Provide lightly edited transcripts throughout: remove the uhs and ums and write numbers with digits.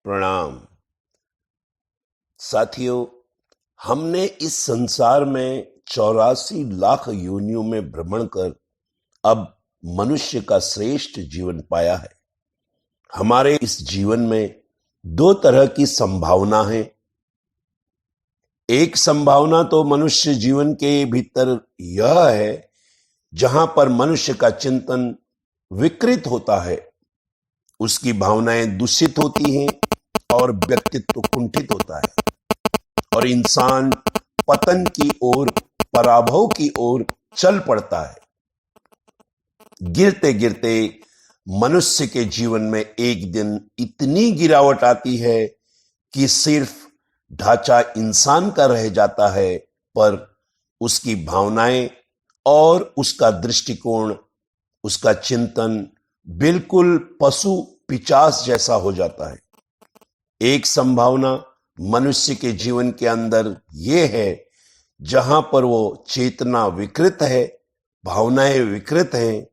प्रणाम। साथियों, हमने इस संसार में 84 लाख योनियों में भ्रमण कर अब मनुष्य का श्रेष्ठ जीवन पाया है। हमारे इस जीवन में दो तरह की संभावना है। एक संभावना तो मनुष्य जीवन के भीतर यह है जहां पर मनुष्य का चिंतन विकृत होता है, उसकी भावनाएं दूषित होती हैं और व्यक्तित्व कुंठित होता है और इंसान पतन की ओर, पराभव की ओर चल पड़ता है। गिरते गिरते मनुष्य के जीवन में एक दिन इतनी गिरावट आती है कि सिर्फ ढांचा इंसान का रह जाता है, पर उसकी भावनाएं और उसका दृष्टिकोण, उसका चिंतन बिल्कुल पशु पिशाच जैसा हो जाता है। एक संभावना मनुष्य के जीवन के अंदर यह है जहां पर वो चेतना विकृत है, भावनाएं विकृत हैं,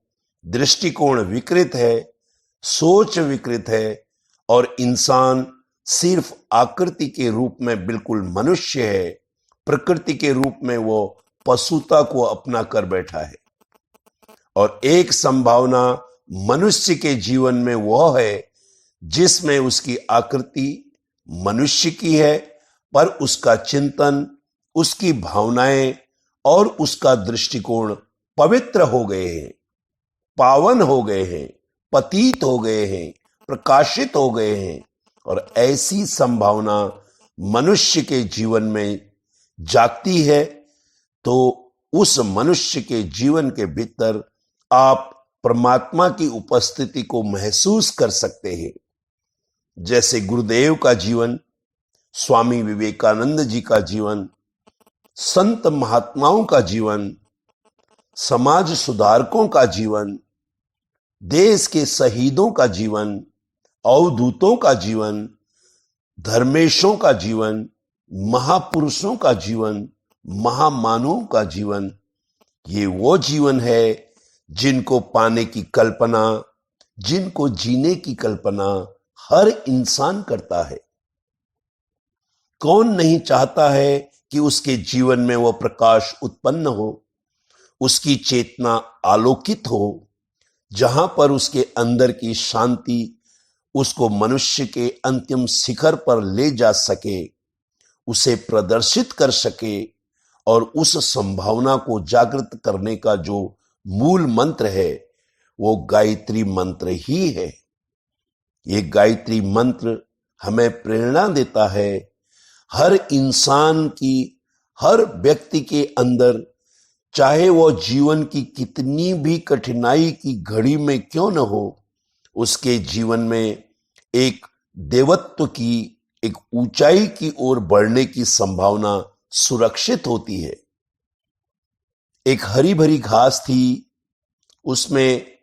दृष्टिकोण विकृत है, सोच विकृत है और इंसान सिर्फ आकृति के रूप में बिल्कुल मनुष्य है, प्रकृति के रूप में वो पशुता को अपना कर बैठा है। और एक संभावना मनुष्य के जीवन में वह है जिसमें उसकी आकृति मनुष्य की है, पर उसका चिंतन, उसकी भावनाएं और उसका दृष्टिकोण पवित्र हो गए हैं, पावन हो गए हैं, पतित हो गए हैं, प्रकाशित हो गए हैं। और ऐसी संभावना मनुष्य के जीवन में जागती है तो उस मनुष्य के जीवन के भीतर आप परमात्मा की उपस्थिति को महसूस कर सकते हैं। जैसे गुरुदेव का जीवन, स्वामी विवेकानंद जी का जीवन, संत महात्माओं का जीवन, समाज सुधारकों का जीवन, देश के शहीदों का जीवन, अवधूतों का जीवन, धर्मेशों का जीवन, महापुरुषों का जीवन, महामानवों का जीवन, ये वो जीवन है जिनको पाने की कल्पना, जिनको जीने की कल्पना हर इंसान करता है। कौन नहीं चाहता है कि उसके जीवन में वो प्रकाश उत्पन्न हो, उसकी चेतना आलोकित हो, जहां पर उसके अंदर की शांति उसको मनुष्य के अंतिम शिखर पर ले जा सके, उसे प्रदर्शित कर सके। और उस संभावना को जागृत करने का जो मूल मंत्र है वो गायत्री मंत्र ही है। ये गायत्री मंत्र हमें प्रेरणा देता है हर इंसान की, हर व्यक्ति के अंदर, चाहे वो जीवन की कितनी भी कठिनाई की घड़ी में क्यों न हो, उसके जीवन में एक देवत्व की, एक ऊंचाई की ओर बढ़ने की संभावना सुरक्षित होती है। एक हरी भरी घास थी, उसमें